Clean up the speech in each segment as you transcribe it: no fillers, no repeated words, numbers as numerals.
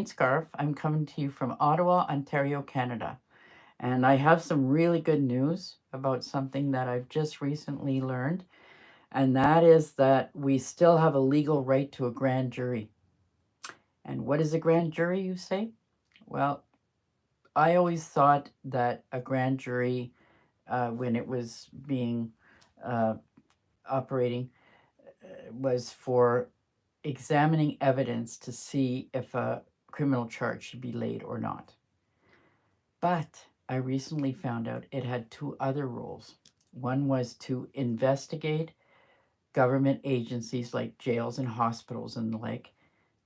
Scarf. I'm coming to you from Ottawa, Ontario, Canada. And I have some really good news about something that I've just recently learned, and that is that we still have a legal right to a grand jury. And what is a grand jury, you say? Well, I always thought that a grand jury, when it was being uh, operating, was for examining evidence to see if a criminal charge should be laid or not. But I recently found out it had two other roles. One was to investigate government agencies like jails and hospitals and the like,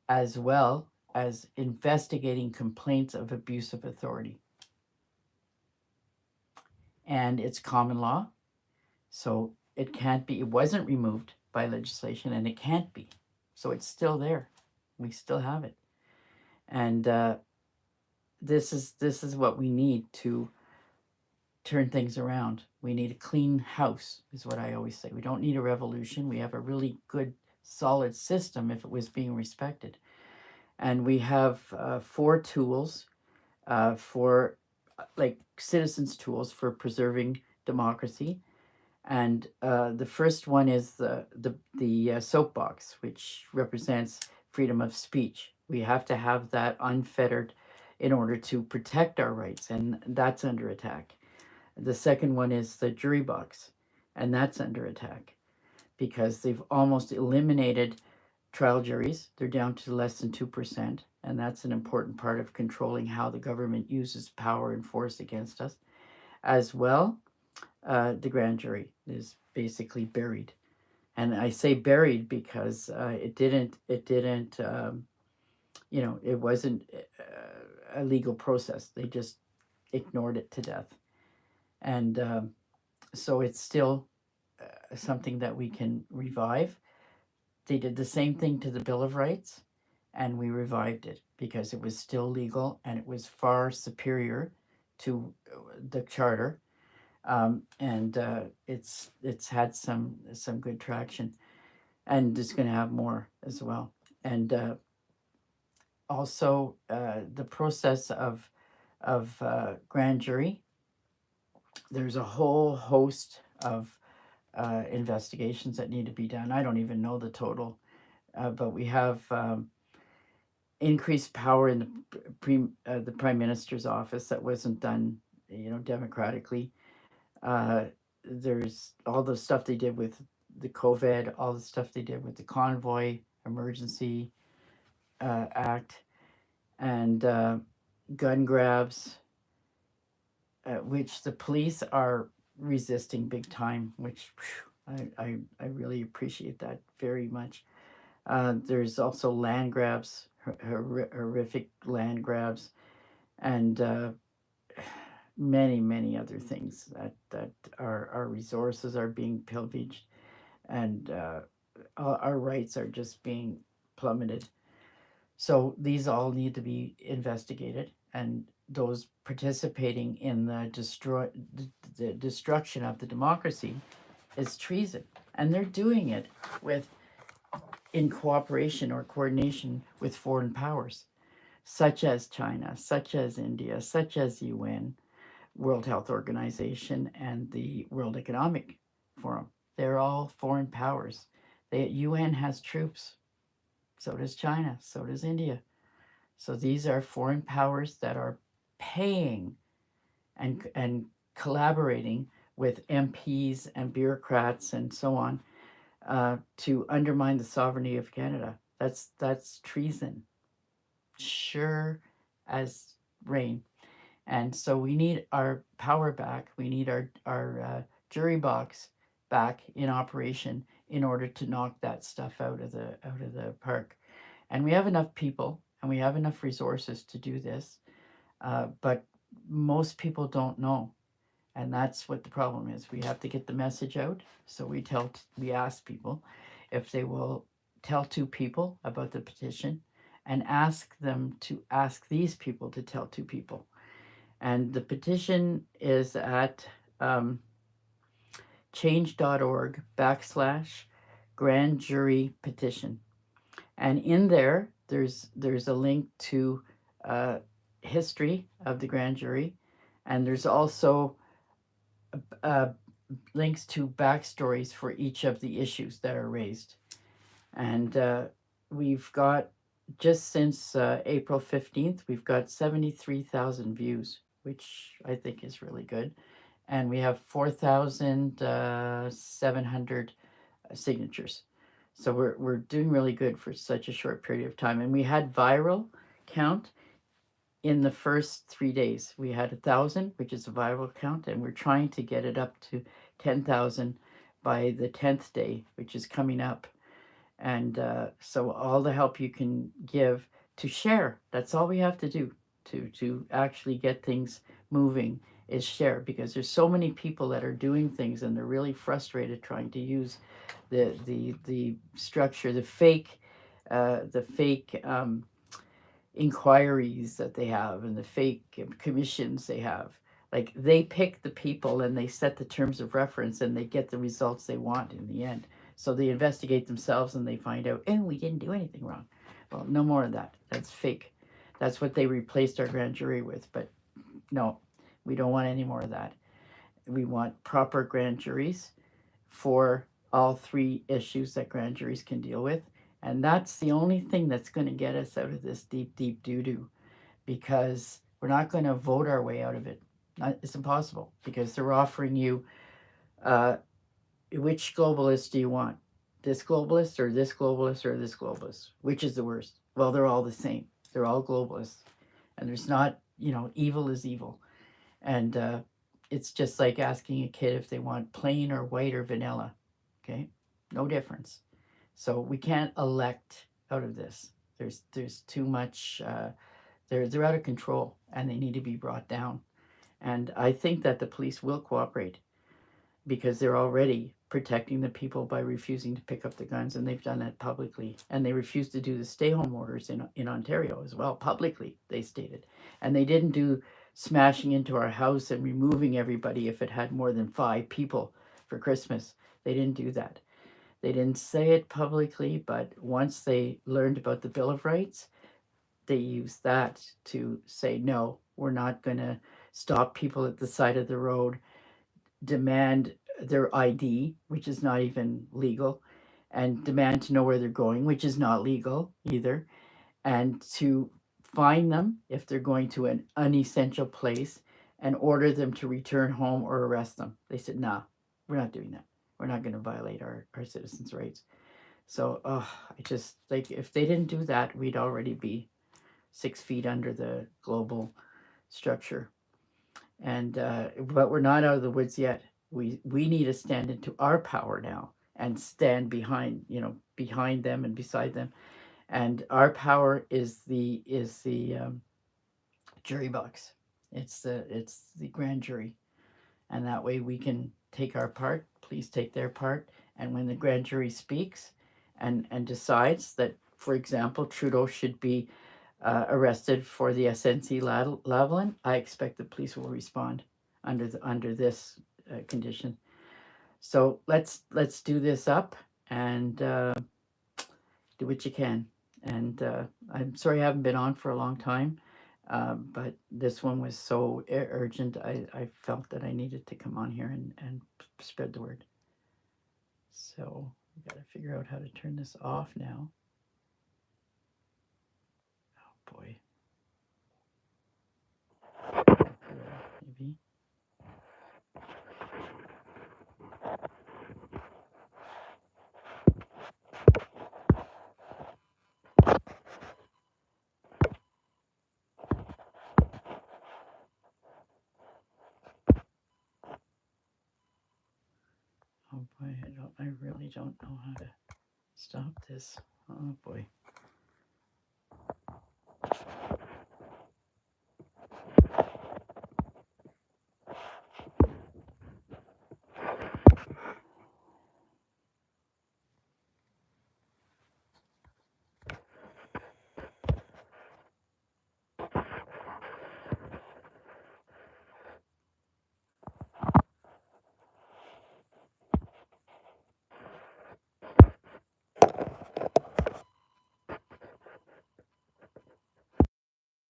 as well as investigating complaints of abuse of authority. And it's common law, so it can't be, it wasn't removed by legislation and it can't be. So it's still there. We still have it. And this is what we need to turn things around. We need a clean house, is what I always say. We don't need a revolution. We have a really good, solid system if it was being respected. And we have four tools for, like, citizens' tools for preserving democracy. And the first one is the soapbox, which represents freedom of speech. We have to have that unfettered in order to protect our rights, and that's under attack. The second one is the jury box, and that's under attack because they've almost eliminated trial juries. They're down to less than 2%, and that's an important part of controlling how the government uses power and force against us. As well, the grand jury is basically buried. And I say buried because it wasn't a legal process. They just ignored it to death. And so it's still something that we can revive. They did the same thing to the Bill of Rights, and we revived it because it was still legal and it was far superior to the Charter, and it's had some good traction, and it's going to have more as well. And also the process of grand jury. There's a whole host of investigations that need to be done. I don't even know the total, but we have increased power in the prime minister's office that wasn't done, democratically. Uh, there's all the stuff they did with the COVID, all the stuff they did with the convoy emergency act, and gun grabs, which the police are resisting big time, which I really appreciate that very much. There's also land grabs, horrific land grabs, and many, many other things that our resources are being pillaged, and our rights are just being plummeted. So these all need to be investigated, and those participating in the destruction of the democracy is treason, and they're doing it with in cooperation or coordination with foreign powers, such as China, such as India, such as UN, World Health Organization, and the World Economic Forum. They're all foreign powers. The UN has troops. So does China. So does India. So these are foreign powers that are paying and collaborating with MPs and bureaucrats and so on to undermine the sovereignty of Canada. That's treason, sure as rain. And so we need our power back. We need our jury box back in operation in order to knock that stuff out of the park. And we have enough people and we have enough resources to do this, but most people don't know, and that's what the problem is. We have to get the message out. So we ask people if they will tell two people about the petition, and ask them to ask these people to tell two people. And the petition is at change.org /grand jury petition. And in there, there's a link to uh, history of the grand jury, and there's also uh, links to backstories for each of the issues that are raised. And we've got, just since April 15th, we've got 73,000 views, which I think is really good. And we have 4,700 signatures. So we're doing really good for such a short period of time. And we had viral count in the first 3 days. We had 1,000, which is a viral count, and we're trying to get it up to 10,000 by the 10th day, which is coming up. And so all the help you can give to share, that's all we have to do to actually get things moving, is share, because there's so many people that are doing things and they're really frustrated trying to use the structure, the fake inquiries that they have, and the fake commissions they have. Like, they pick the people and they set the terms of reference and they get the results they want in the end. So they investigate themselves and they find out, oh, we didn't do anything wrong. Well, no more of that. That's fake. That's what they replaced our grand jury with. But no, we don't want any more of that. We want proper grand juries for all three issues that grand juries can deal with. And that's the only thing that's going to get us out of this deep, deep doo-doo, because we're not going to vote our way out of it. It's impossible, because they're offering you, which globalist do you want? This globalist or this globalist or this globalist? Which is the worst? Well, they're all the same. They're all globalists. And there's not, evil is evil. And it's just like asking a kid if they want plain or white or vanilla. Okay? No difference. So we can't elect out of this. There's too much, they're out of control, and they need to be brought down. And I think that the police will cooperate, because they're already protecting the people by refusing to pick up the guns, and they've done that publicly. And they refused to do the stay-home orders in Ontario as well, publicly, they stated. And they didn't do smashing into our house and removing everybody if it had more than 5 people for Christmas. They didn't do that. They didn't say it publicly, but once they learned about the Bill of Rights, they used that to say, no, we're not going to stop people at the side of the road, demand their ID, which is not even legal, and demand to know where they're going, which is not legal either, and to fine them if they're going to an unessential place, and order them to return home or arrest them. They said, nah, we're not doing that. We're not going to violate our citizens' rights. So I just, like, if they didn't do that, we'd already be 6 feet under the global structure. And but we're not out of the woods yet. We need to stand into our power now and stand behind them and beside them. And our power is the jury box. It's the grand jury, and that way we can take our part. Please take their part. And when the grand jury speaks and decides that, for example, Trudeau should be arrested for the SNC Lavalin, I expect the police will respond under this condition. So let's do this up and do what you can. And I'm sorry I haven't been on for a long time, but this one was so urgent. I felt that I needed to come on here and spread the word. So we got to figure out how to turn this off now. Oh boy. Maybe. Oh boy, I really don't know how to stop this. Oh boy.